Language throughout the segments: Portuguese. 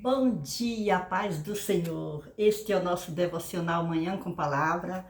Bom dia, paz do Senhor. Este é o nosso devocional Manhã com Palavra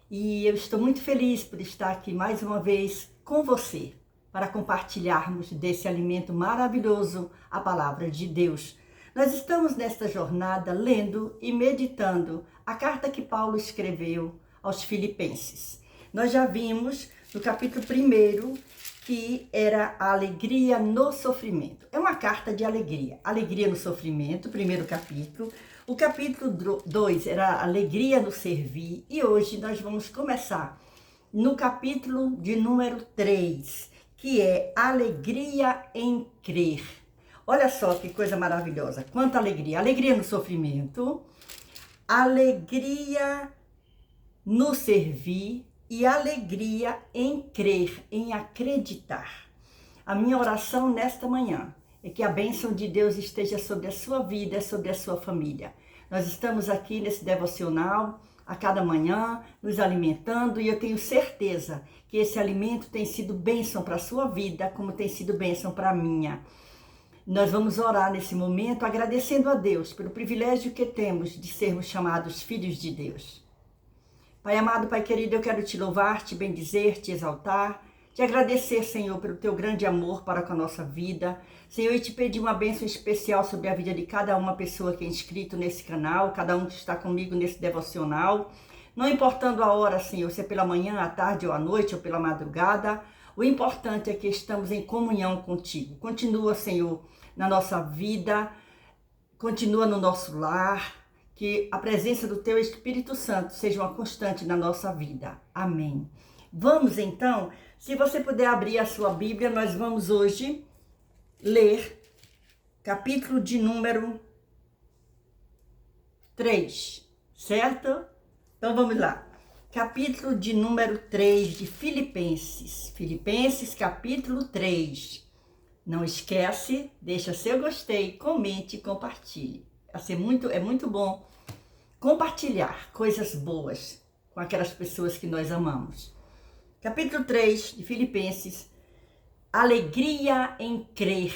e eu estou muito feliz por estar aqui mais uma vez com você para compartilharmos desse alimento maravilhoso, a Palavra de Deus. Nós estamos nesta jornada lendo e meditando a carta que Paulo escreveu aos Filipenses. Nós já vimos no capítulo 1 que era a alegria no sofrimento. É uma carta de alegria. Alegria no sofrimento, primeiro capítulo. O capítulo 2 era a alegria no servir. E hoje nós vamos começar no capítulo de número 3, que é alegria em crer. Olha só que coisa maravilhosa. Quanta alegria. Alegria no sofrimento, alegria no servir, e alegria em crer, em acreditar. A minha oração nesta manhã é que a bênção de Deus esteja sobre a sua vida, sobre a sua família. Nós estamos aqui nesse devocional a cada manhã, nos alimentando, e eu tenho certeza que esse alimento tem sido bênção para a sua vida, como tem sido bênção para a minha. Nós vamos orar nesse momento agradecendo a Deus pelo privilégio que temos de sermos chamados filhos de Deus. Pai amado, Pai querido, eu quero te louvar, te bendizer, te exaltar, te agradecer, Senhor, pelo teu grande amor para com a nossa vida. Senhor, e te pedir uma bênção especial sobre a vida de cada uma pessoa que é inscrito nesse canal, cada um que está comigo nesse devocional. Não importando a hora, Senhor, se é pela manhã, à tarde ou à noite ou pela madrugada, o importante é que estamos em comunhão contigo. Continua, Senhor, na nossa vida, continua no nosso lar, que a presença do teu Espírito Santo seja uma constante na nossa vida. Amém. Vamos então, se você puder abrir a sua Bíblia, nós vamos hoje ler capítulo de número 3, certo? Então vamos lá. Capítulo de número 3 de Filipenses. Filipenses, capítulo 3. Não esquece, deixa seu gostei, comente e compartilhe. É muito bom compartilhar coisas boas com aquelas pessoas que nós amamos. Capítulo 3 de Filipenses, alegria em crer.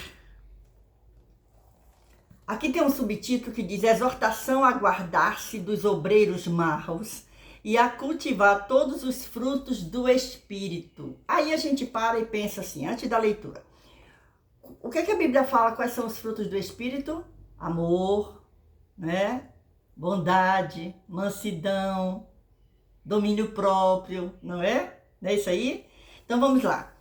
Aqui tem um subtítulo que diz: exortação a guardar-se dos obreiros maus e a cultivar todos os frutos do Espírito. Aí a gente para e pensa assim, antes da leitura. O que a Bíblia fala? Quais são os frutos do Espírito? Amor, né? Bondade, mansidão, domínio próprio, não é? Não é isso aí? Então vamos lá.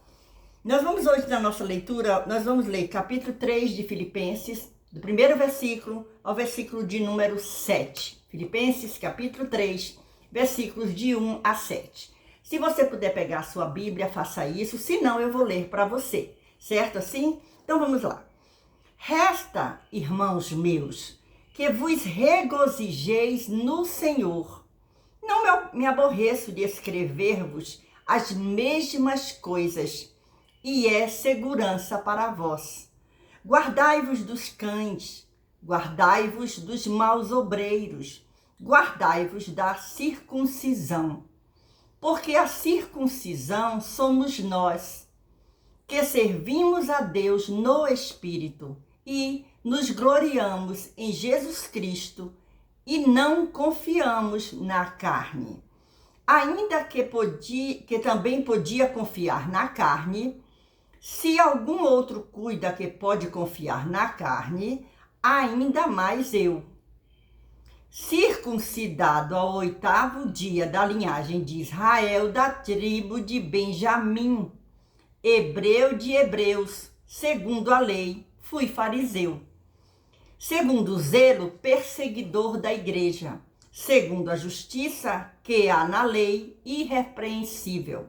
Nós vamos hoje na nossa leitura, nós vamos ler capítulo 3 de Filipenses, do primeiro versículo ao versículo de número 7. Filipenses, capítulo 3, versículos de 1 a 7. Se você puder pegar a sua Bíblia, faça isso, senão eu vou ler para você. Certo assim? Então vamos lá. Resta, irmãos meus, que vos regozijeis no Senhor. Não me aborreço de escrever-vos as mesmas coisas, e é segurança para vós. Guardai-vos dos cães, guardai-vos dos maus obreiros, guardai-vos da circuncisão. Porque a circuncisão somos nós, que servimos a Deus no Espírito e nos gloriamos em Jesus Cristo e não confiamos na carne. Ainda que também podia confiar na carne, se algum outro cuida que pode confiar na carne, ainda mais eu. Circuncidado ao 8º dia da linhagem de Israel, da tribo de Benjamim, hebreu de hebreus, segundo a lei, fui fariseu. Segundo o zelo, perseguidor da igreja. Segundo a justiça que há na lei, irrepreensível.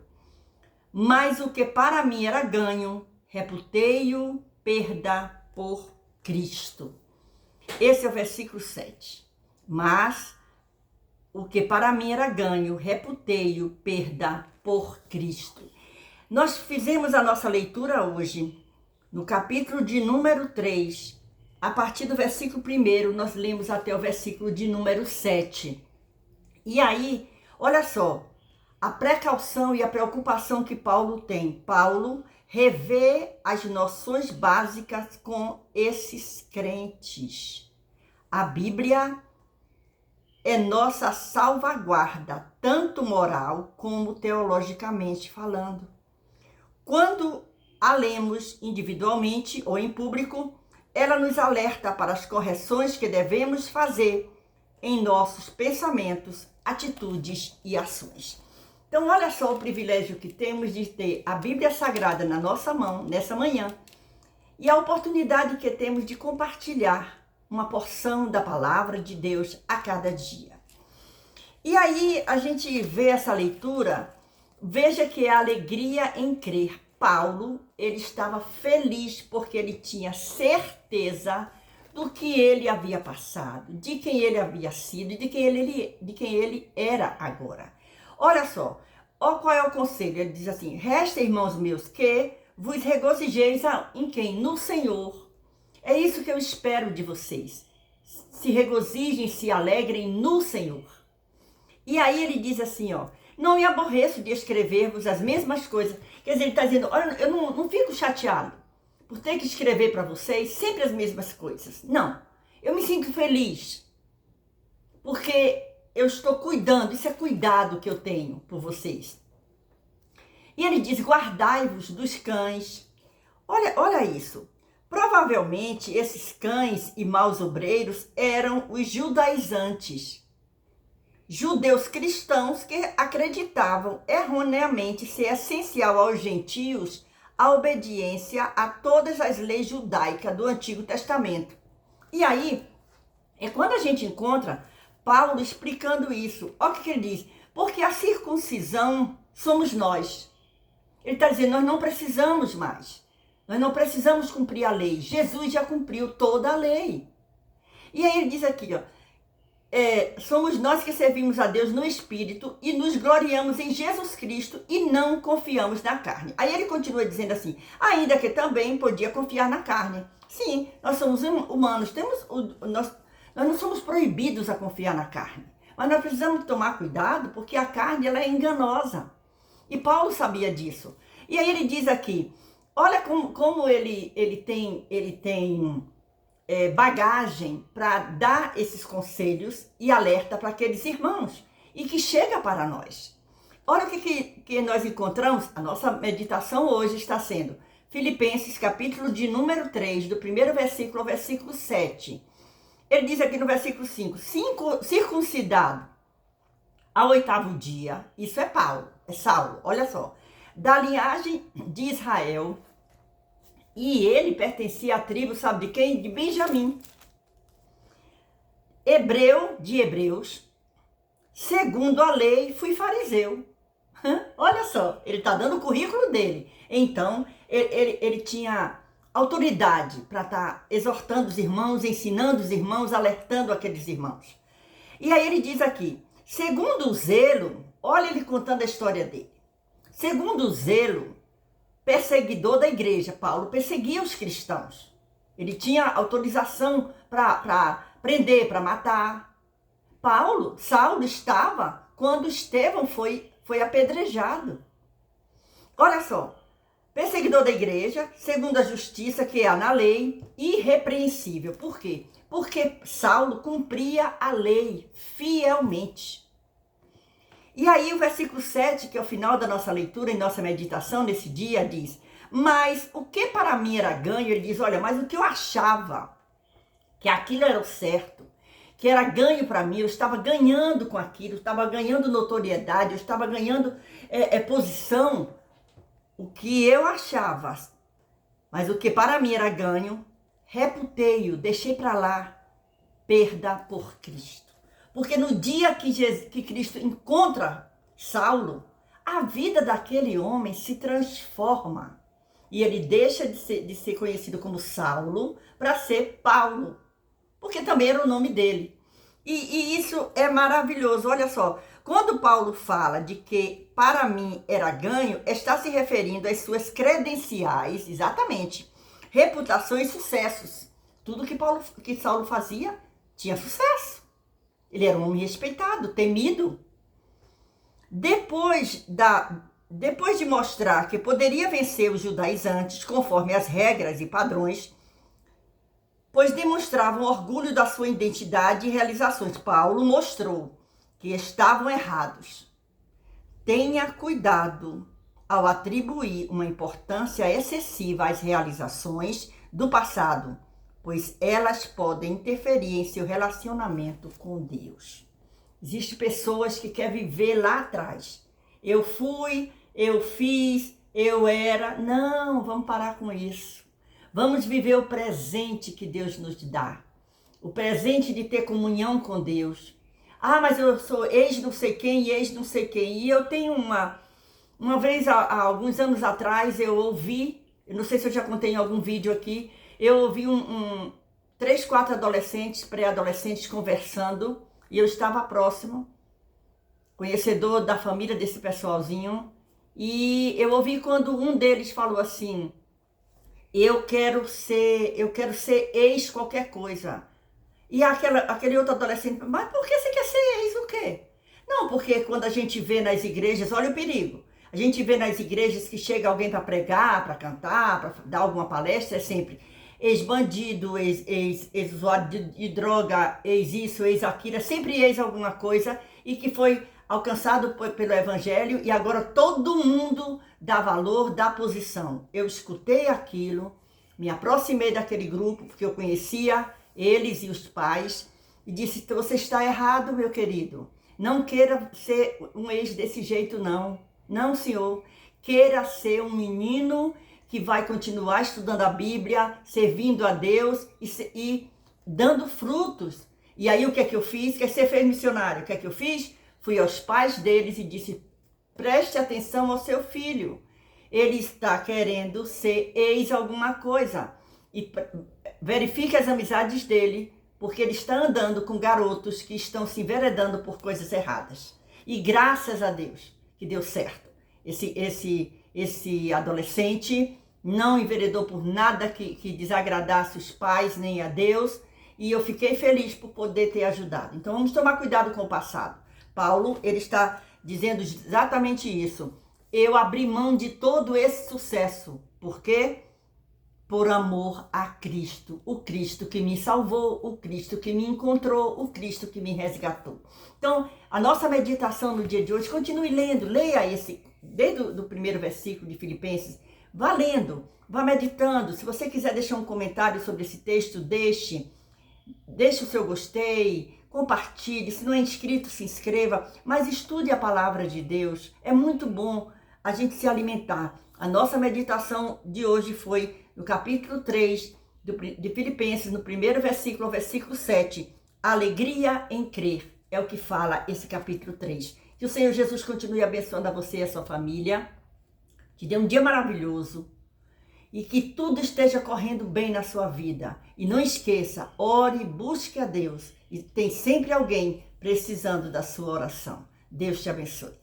Mas o que para mim era ganho, reputei-o perda por Cristo. Esse é o versículo 7. Mas o que para mim era ganho, reputei-o perda por Cristo. Nós fizemos a nossa leitura hoje no capítulo de número 3. A partir do versículo 1, nós lemos até o versículo de número 7. E aí, olha só, a precaução e a preocupação que Paulo tem. Paulo revê as noções básicas com esses crentes. A Bíblia é nossa salvaguarda, tanto moral como teologicamente falando. Quando a lemos individualmente ou em público, ela nos alerta para as correções que devemos fazer em nossos pensamentos, atitudes e ações. Então, olha só o privilégio que temos de ter a Bíblia Sagrada na nossa mão, nessa manhã, e a oportunidade que temos de compartilhar uma porção da palavra de Deus a cada dia. E aí, a gente vê essa leitura, veja que é a alegria em crer. Paulo, ele estava feliz porque ele tinha certeza do que ele havia passado, de quem ele havia sido e de quem ele era agora. Olha só, qual é o conselho? Ele diz assim: resta, irmãos meus, que vos regozijeis em quem? No Senhor. É isso que eu espero de vocês. Se regozijem, se alegrem no Senhor. E aí ele diz assim, não me aborreço de escrever-vos as mesmas coisas. Quer dizer, ele está dizendo, olha, eu não fico chateado por ter que escrever para vocês sempre as mesmas coisas. Não, eu me sinto feliz, porque eu estou cuidando, isso é cuidado que eu tenho por vocês. E ele diz, guardai-vos dos cães. Olha isso. Provavelmente esses cães e maus obreiros eram os judaizantes, judeus cristãos que acreditavam erroneamente ser essencial aos gentios a obediência a todas as leis judaicas do Antigo Testamento. E aí, é quando a gente encontra Paulo explicando isso. Olha o que ele diz. Porque a circuncisão somos nós. Ele está dizendo, nós não precisamos mais. Nós não precisamos cumprir a lei. Jesus já cumpriu toda a lei. E aí ele diz aqui, somos nós que servimos a Deus no Espírito e nos gloriamos em Jesus Cristo e não confiamos na carne. Aí ele continua dizendo assim, ainda que também podia confiar na carne. Sim, nós somos humanos, nós não somos proibidos a confiar na carne. Mas nós precisamos tomar cuidado porque a carne ela é enganosa. E Paulo sabia disso. E aí ele diz aqui, olha como ele tem bagagem para dar esses conselhos e alerta para aqueles irmãos e que chega para nós. Olha o que nós encontramos, a nossa meditação hoje está sendo Filipenses capítulo de número 3, do primeiro versículo ao versículo 7. Ele diz aqui no versículo 5, circuncidado ao 8º dia, isso é Saulo, olha só, da linhagem de Israel, e ele pertencia à tribo, sabe de quem? De Benjamim. Hebreu de hebreus, segundo a lei, fui fariseu. Olha só, ele está dando o currículo dele. Então, ele tinha autoridade para estar exortando os irmãos, ensinando os irmãos, alertando aqueles irmãos. E aí ele diz aqui, segundo o zelo, olha ele contando a história dele. Segundo o zelo, perseguidor da igreja, Paulo perseguia os cristãos. Ele tinha autorização para prender, para matar. Saulo estava quando Estevão foi apedrejado. Olha só, perseguidor da igreja, segundo a justiça que há na lei, irrepreensível. Por quê? Porque Saulo cumpria a lei fielmente. E aí o versículo 7, que é o final da nossa leitura e nossa meditação nesse dia, diz, mas o que para mim era ganho, ele diz, olha, mas o que eu achava que aquilo era o certo, que era ganho para mim, eu estava ganhando com aquilo, eu estava ganhando notoriedade, eu estava ganhando posição, o que eu achava, mas o que para mim era ganho, reputei-o, deixei para lá, perda por Cristo. Porque no dia que Cristo encontra Saulo, a vida daquele homem se transforma. E ele deixa de ser conhecido como Saulo para ser Paulo. Porque também era o nome dele. E isso é maravilhoso. Olha só, quando Paulo fala de que para mim era ganho, está se referindo às suas credenciais, exatamente, reputação e sucessos. Tudo que Saulo fazia tinha sucesso. Ele era um homem respeitado, temido. Depois de mostrar que poderia vencer os judaizantes conforme as regras e padrões pois demonstravam orgulho da sua identidade e realizações. Paulo mostrou que estavam errados. Tenha cuidado ao atribuir uma importância excessiva às realizações do passado, pois elas podem interferir em seu relacionamento com Deus. Existem pessoas que querem viver lá atrás. Eu fui, eu fiz, eu era. Não, vamos parar com isso. Vamos viver o presente que Deus nos dá. O presente de ter comunhão com Deus. Ah, mas eu sou ex não sei quem e ex não sei quem. E eu tenho uma vez, há alguns anos atrás, eu ouvi, eu não sei se eu já contei em algum vídeo aqui, eu ouvi 3, 4 adolescentes, pré-adolescentes conversando, e eu estava próximo, conhecedor da família desse pessoalzinho, e eu ouvi quando um deles falou assim, eu quero ser ex qualquer coisa. E aquele outro adolescente, mas por que você quer ser ex o quê? Não, porque quando a gente vê nas igrejas, olha o perigo, a gente vê nas igrejas que chega alguém para pregar, para cantar, para dar alguma palestra, é sempre ex-bandido, ex-usuário de droga, ex-isso, ex-aquilo, é sempre ex alguma coisa e que foi alcançado pelo evangelho e agora todo mundo dá valor, dá posição. Eu escutei aquilo, me aproximei daquele grupo, porque eu conhecia eles e os pais, e disse, você está errado, meu querido. Não queira ser um ex desse jeito, não. Não, senhor. Queira ser um menino que vai continuar estudando a Bíblia, servindo a Deus e dando frutos. E aí o que é que eu fiz? Quer ser fez missionário? O que é que eu fiz? Fui aos pais deles e disse, preste atenção ao seu filho. Ele está querendo ser ex alguma coisa. E verifique as amizades dele, porque ele está andando com garotos que estão se enveredando por coisas erradas. E graças a Deus que deu certo. Esse adolescente não enveredou por nada que desagradasse os pais nem a Deus. E eu fiquei feliz por poder ter ajudado. Então vamos tomar cuidado com o passado. Paulo, ele está dizendo exatamente isso. Eu abri mão de todo esse sucesso. Por quê? Por amor a Cristo, o Cristo que me salvou, o Cristo que me encontrou, o Cristo que me resgatou. Então, a nossa meditação no dia de hoje, continue lendo, leia desde o primeiro versículo de Filipenses, vá lendo, vá meditando. Se você quiser deixar um comentário sobre esse texto, deixe o seu gostei, compartilhe, se não é inscrito, se inscreva, mas estude a palavra de Deus, é muito bom a gente se alimentar. A nossa meditação de hoje foi no capítulo 3 de Filipenses, no primeiro versículo ao versículo 7. Alegria em crer, é o que fala esse capítulo 3. Que o Senhor Jesus continue abençoando a você e a sua família, te dê um dia maravilhoso e que tudo esteja correndo bem na sua vida. E não esqueça, ore, busque a Deus e tem sempre alguém precisando da sua oração. Deus te abençoe.